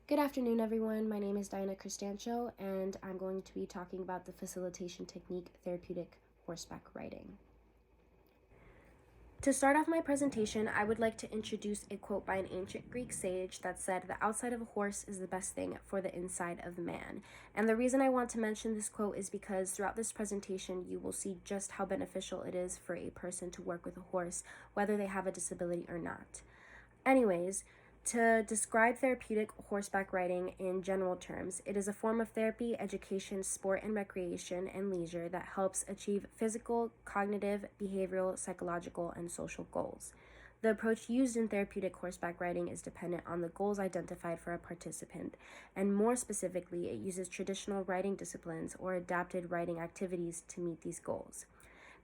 Good afternoon, everyone. My name is Diana Cristancho, and I'm going to be talking about the facilitation technique, therapeutic horseback riding. To start off my presentation, I would like to introduce a quote by an ancient Greek sage that said, "The outside of a horse is the best thing for the inside of man." And the reason I want to mention this quote is because throughout this presentation, you will see just how beneficial it is for a person to work with a horse, whether they have a disability or not. Anyways, to describe therapeutic horseback riding in general terms, it is a form of therapy, education, sport, and recreation and leisure that helps achieve physical, cognitive, behavioral, psychological, and social goals. The approach used in therapeutic horseback riding is dependent on the goals identified for a participant, and more specifically, it uses traditional riding disciplines or adapted riding activities to meet these goals.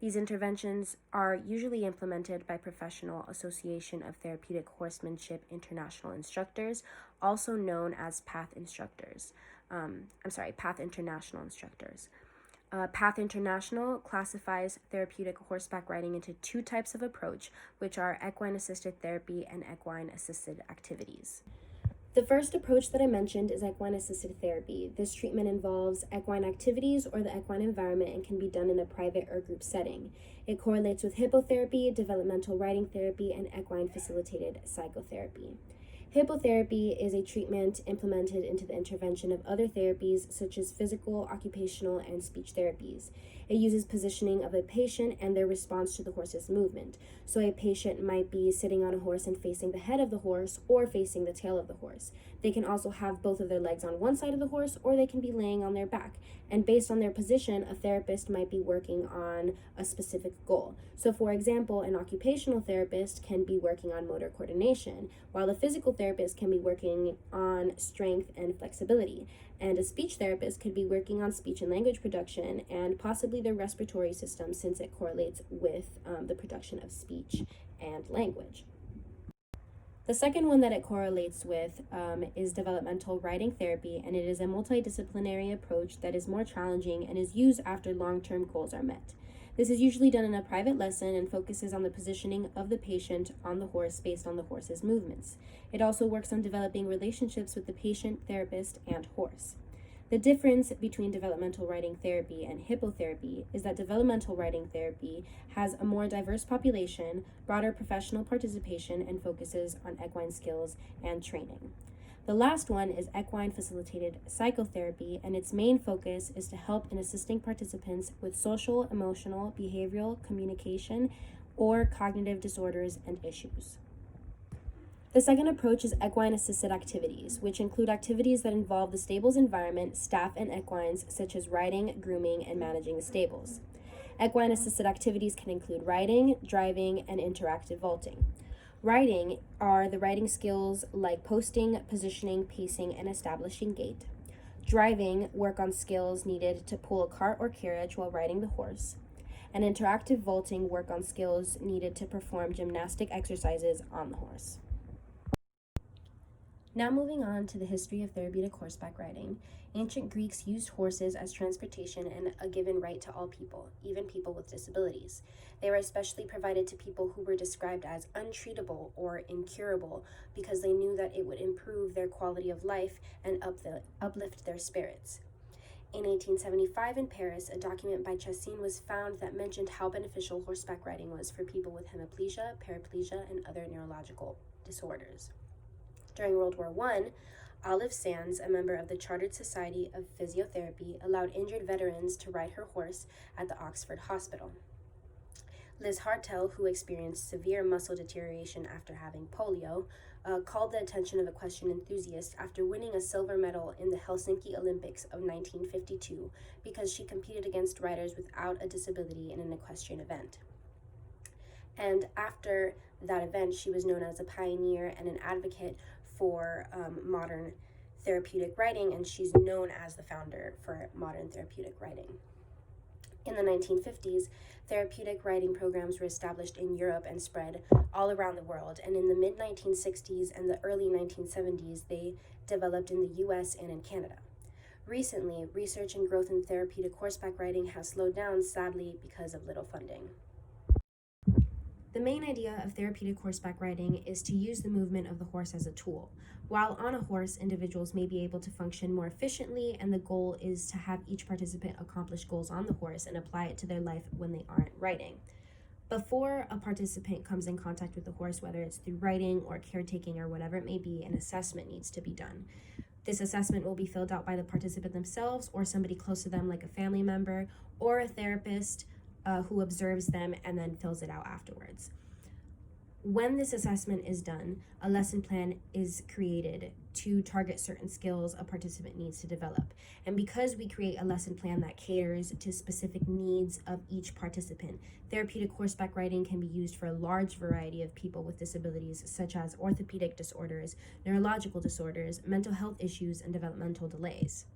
These interventions are usually implemented by Professional Association of Therapeutic Horsemanship International Instructors, also known as PATH instructors. PATH International instructors. PATH International classifies therapeutic horseback riding into two types of approach, which are equine assisted therapy and equine assisted activities. The first approach that I mentioned is equine assisted therapy. This treatment involves equine activities or the equine environment and can be done in a private or group setting. It correlates with hippotherapy, developmental riding therapy, and equine facilitated psychotherapy. Hippotherapy is a treatment implemented into the intervention of other therapies such as physical, occupational, and speech therapies. It uses positioning of a patient and their response to the horse's movement. So a patient might be sitting on a horse and facing the head of the horse or facing the tail of the horse. They can also have both of their legs on one side of the horse, or they can be laying on their back. And based on their position, a therapist might be working on a specific goal. So for example, an occupational therapist can be working on motor coordination, while a physical therapist can be working on strength and flexibility. And a speech therapist could be working on speech and language production and possibly their respiratory system, since it correlates with the production of speech and language. The second one that it correlates with is developmental riding therapy, and it is a multidisciplinary approach that is more challenging and is used after long-term goals are met. This is usually done in a private lesson and focuses on the positioning of the patient on the horse based on the horse's movements. It also works on developing relationships with the patient, therapist, and horse. The difference between developmental riding therapy and hippotherapy is that developmental riding therapy has a more diverse population, broader professional participation, and focuses on equine skills and training. The last one is equine facilitated psychotherapy, and its main focus is to help in assisting participants with social, emotional, behavioral, communication, or cognitive disorders and issues. The second approach is equine assisted activities, which include activities that involve the stable's environment, staff, and equines, such as riding, grooming, and managing the stables. Equine assisted activities can include riding, driving, and interactive vaulting. Riding are the riding skills like posting, positioning, pacing, and establishing gait. Driving work on skills needed to pull a cart or carriage while riding the horse. And interactive vaulting work on skills needed to perform gymnastic exercises on the horse. Now moving on to the history of therapeutic horseback riding. Ancient Greeks used horses as transportation and a given right to all people, even people with disabilities. They were especially provided to people who were described as untreatable or incurable because they knew that it would improve their quality of life and uplift their spirits. In 1875 in Paris, a document by Chassin was found that mentioned how beneficial horseback riding was for people with hemiplegia, paraplegia, and other neurological disorders. During World War I, Olive Sands, a member of the Chartered Society of Physiotherapy, allowed injured veterans to ride her horse at the Oxford Hospital. Liz Hartel, who experienced severe muscle deterioration after having polio, called the attention of equestrian enthusiasts after winning a silver medal in the Helsinki Olympics of 1952 because she competed against riders without a disability in an equestrian event. And after that event, she was known as a pioneer and an advocate for modern therapeutic riding, and she's known as the founder for modern therapeutic riding. In the 1950s, therapeutic riding programs were established in Europe and spread all around the world, and in the mid-1960s and the early 1970s, they developed in the US and in Canada. Recently, research and growth in therapeutic horseback riding has slowed down, sadly, because of little funding. The The main idea of therapeutic horseback riding is to use the movement of the horse as a tool. While on a horse, individuals may be able to function more efficiently, and the goal is to have each participant accomplish goals on the horse and apply it to their life when they aren't riding. Before a participant comes in contact with the horse, whether it's through riding or caretaking or whatever it may be, an assessment needs to be done. This assessment will be filled out by the participant themselves or somebody close to them, like a family member or a therapist who observes them and then fills it out afterwards. When this assessment is done, a lesson plan is created to target certain skills a participant needs to develop. And because we create a lesson plan that caters to specific needs of each participant, therapeutic horseback riding can be used for a large variety of people with disabilities such as orthopedic disorders, neurological disorders, mental health issues, and developmental delays.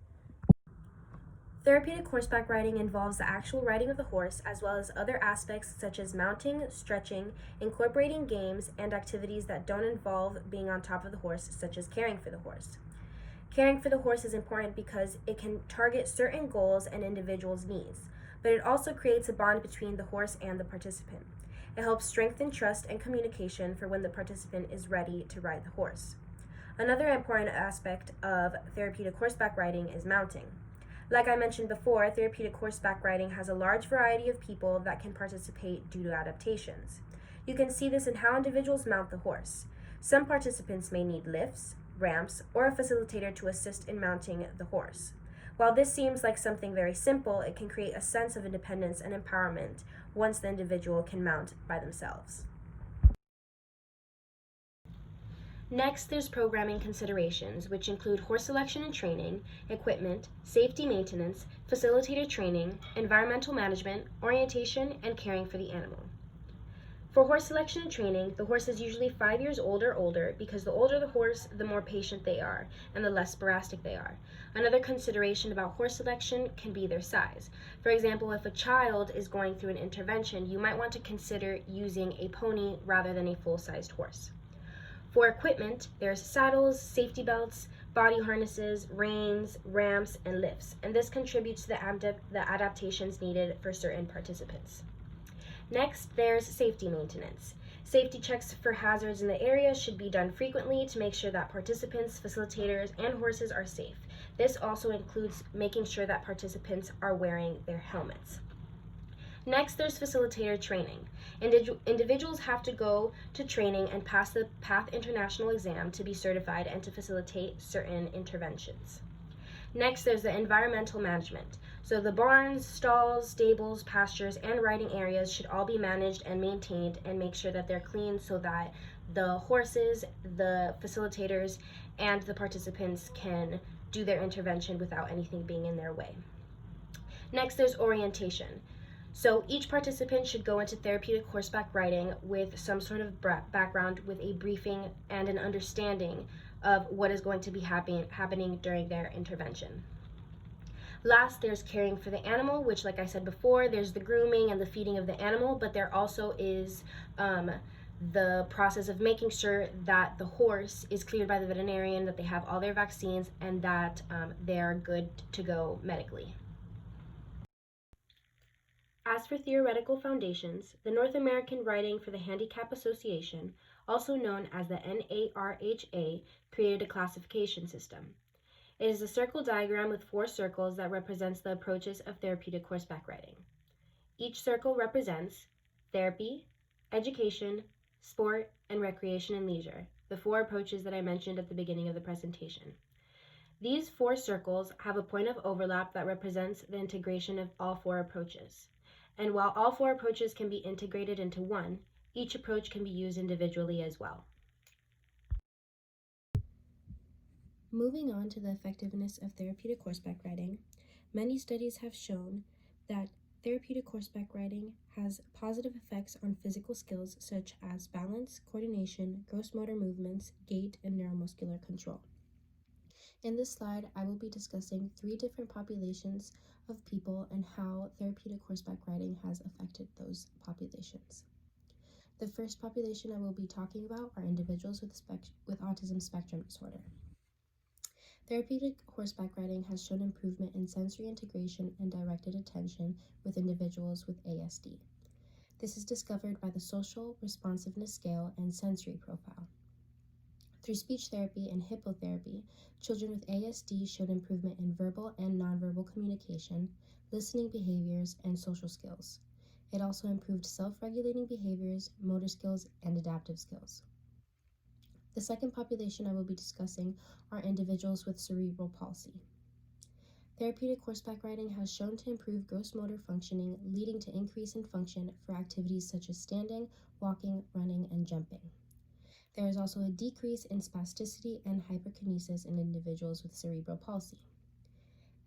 Therapeutic horseback riding involves the actual riding of the horse as well as other aspects such as mounting, stretching, incorporating games, and activities that don't involve being on top of the horse, such as caring for the horse. Caring for the horse is important because it can target certain goals and individuals' needs, but it also creates a bond between the horse and the participant. It helps strengthen trust and communication for when the participant is ready to ride the horse. Another important aspect of therapeutic horseback riding is mounting. Like I mentioned before, therapeutic horseback riding has a large variety of people that can participate due to adaptations. You can see this in how individuals mount the horse. Some participants may need lifts, ramps, or a facilitator to assist in mounting the horse. While this seems like something very simple, it can create a sense of independence and empowerment once the individual can mount by themselves. Next, there's programming considerations, which include horse selection and training, equipment, safety maintenance, facilitator training, environmental management, orientation, and caring for the animal. For horse selection and training, the horse is usually 5 years old or older because the older the horse, the more patient they are and the less sporadic they are. Another consideration about horse selection can be their size. For example, if a child is going through an intervention, you might want to consider using a pony rather than a full-sized horse. For equipment, there's saddles, safety belts, body harnesses, reins, ramps, and lifts, and this contributes to the adaptations needed for certain participants. Next, there's safety maintenance. Safety checks for hazards in the area should be done frequently to make sure that participants, facilitators, and horses are safe. This also includes making sure that participants are wearing their helmets. Next, there's facilitator training. Individuals have to go to training and pass the PATH International exam to be certified and to facilitate certain interventions. Next, there's the environmental management. So the barns, stalls, stables, pastures, and riding areas should all be managed and maintained and make sure that they're clean so that the horses, the facilitators, and the participants can do their intervention without anything being in their way. Next, there's orientation. So each participant should go into therapeutic horseback riding with some sort of background with a briefing and an understanding of what is going to be happening during their intervention. Last, there's caring for the animal, which, like I said before, there's the grooming and the feeding of the animal, but there also is the process of making sure that the horse is cleared by the veterinarian, that they have all their vaccines, and that they are good to go medically. As for theoretical foundations, the North American Riding for the Handicap Association, also known as the NARHA, created a classification system. It is a circle diagram with 4 circles that represents the approaches of therapeutic horseback riding. Each circle represents therapy, education, sport, and recreation and leisure, the 4 approaches that I mentioned at the beginning of the presentation. These 4 circles have a point of overlap that represents the integration of all 4 approaches. And while all 4 approaches can be integrated into one, each approach can be used individually as well. Moving on to the effectiveness of therapeutic horseback riding, many studies have shown that therapeutic horseback riding has positive effects on physical skills such as balance, coordination, gross motor movements, gait, and neuromuscular control. In this slide, I will be discussing 3 different populations of people and how therapeutic horseback riding has affected those populations. The first population I will be talking about are individuals with autism spectrum disorder. Therapeutic horseback riding has shown improvement in sensory integration and directed attention with individuals with ASD. This is discovered by the Social Responsiveness Scale and Sensory Profile. Through speech therapy and hippotherapy, children with ASD showed improvement in verbal and nonverbal communication, listening behaviors, and social skills. It also improved self-regulating behaviors, motor skills, and adaptive skills. The second population I will be discussing are individuals with cerebral palsy. Therapeutic horseback riding has shown to improve gross motor functioning, leading to increase in function for activities such as standing, walking, running, and jumping. There is also a decrease in spasticity and hyperkinesis in individuals with cerebral palsy.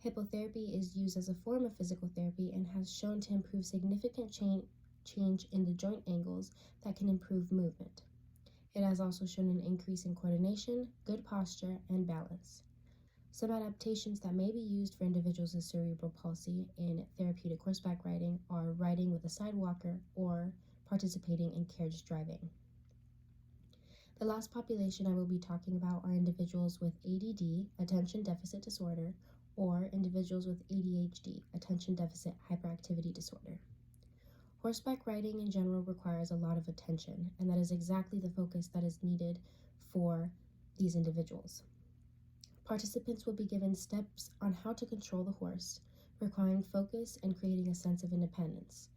Hippotherapy is used as a form of physical therapy and has shown to improve significant change in the joint angles that can improve movement. It has also shown an increase in coordination, good posture, and balance. Some adaptations that may be used for individuals with cerebral palsy in therapeutic horseback riding are riding with a side walker or participating in carriage driving. The last population I will be talking about are individuals with ADD, attention deficit disorder, or individuals with ADHD, attention deficit hyperactivity disorder. Horseback riding in general requires a lot of attention, and that is exactly the focus that is needed for these individuals. Participants will be given steps on how to control the horse, requiring focus and creating a sense of independence.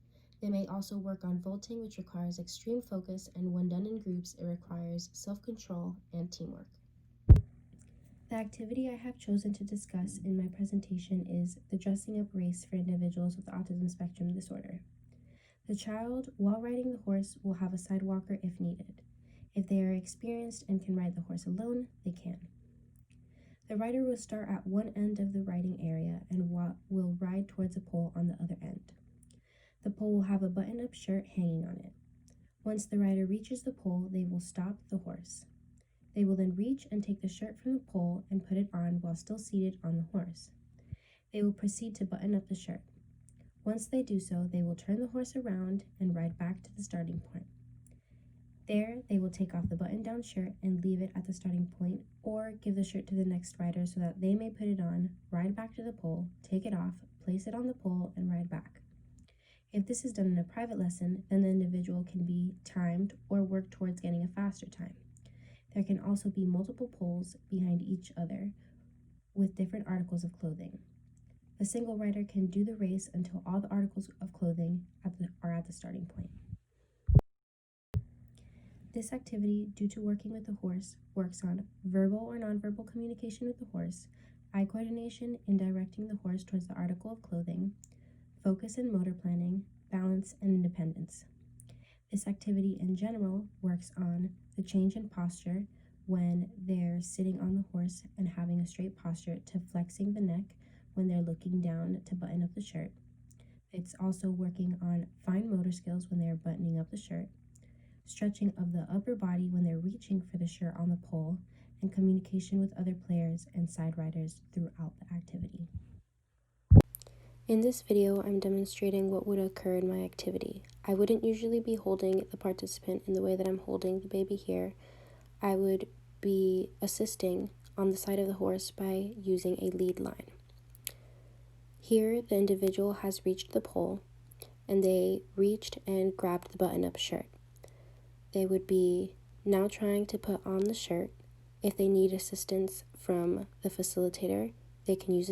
They may also work on vaulting, which requires extreme focus, and when done in groups, it requires self-control and teamwork. The activity I have chosen to discuss in my presentation is the dressing up race for individuals with autism spectrum disorder. The child, while riding the horse, will have a side walker if needed. If they are experienced and can ride the horse alone, they can. The rider will start at one end of the riding area and will ride towards a pole on the other end. The pole will have a button-up shirt hanging on it. Once the rider reaches the pole, they will stop the horse. They will then reach and take the shirt from the pole and put it on while still seated on the horse. They will proceed to button up the shirt. Once they do so, they will turn the horse around and ride back to the starting point. There, they will take off the button-down shirt and leave it at the starting point, or give the shirt to the next rider so that they may put it on, ride back to the pole, take it off, place it on the pole, and ride back. If this is done in a private lesson, then the individual can be timed or work towards getting a faster time. There can also be multiple poles behind each other with different articles of clothing. A single rider can do the race until all the articles of clothing are at the starting point. This activity, due to working with the horse, works on verbal or nonverbal communication with the horse, eye coordination in directing the horse towards the article of clothing, focus and motor planning, balance, and independence. This activity in general works on the change in posture when they're sitting on the horse and having a straight posture to flexing the neck when they're looking down to button up the shirt. It's also working on fine motor skills when they're buttoning up the shirt, stretching of the upper body when they're reaching for the shirt on the pole, and communication with other players and side riders throughout the activity. In this video, I'm demonstrating what would occur in my activity. I wouldn't usually be holding the participant in the way that I'm holding the baby here. I would be assisting on the side of the horse by using a lead line. Here, the individual has reached the pole, and they reached and grabbed the button-up shirt. They would be now trying to put on the shirt. If they need assistance from the facilitator, they can use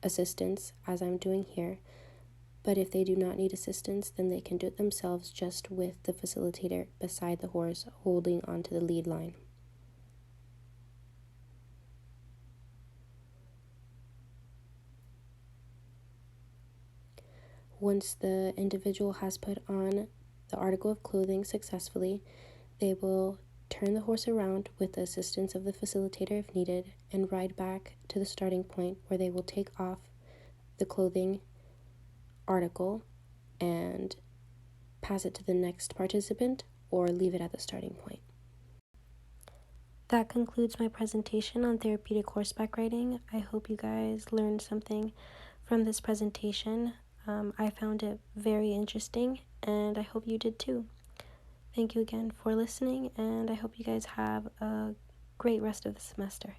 assistance as I'm doing here. But if they do not need assistance, then they can do it themselves just with the facilitator beside the horse holding onto the lead line. Once the individual has put on the article of clothing successfully, they will turn the horse around with the assistance of the facilitator if needed and ride back to the starting point where they will take off the clothing article and pass it to the next participant or leave it at the starting point. That concludes my presentation on therapeutic horseback riding. I hope you guys learned something from this presentation. I found it very interesting, and I hope you did too. Thank you again for listening, and I hope you guys have a great rest of the semester.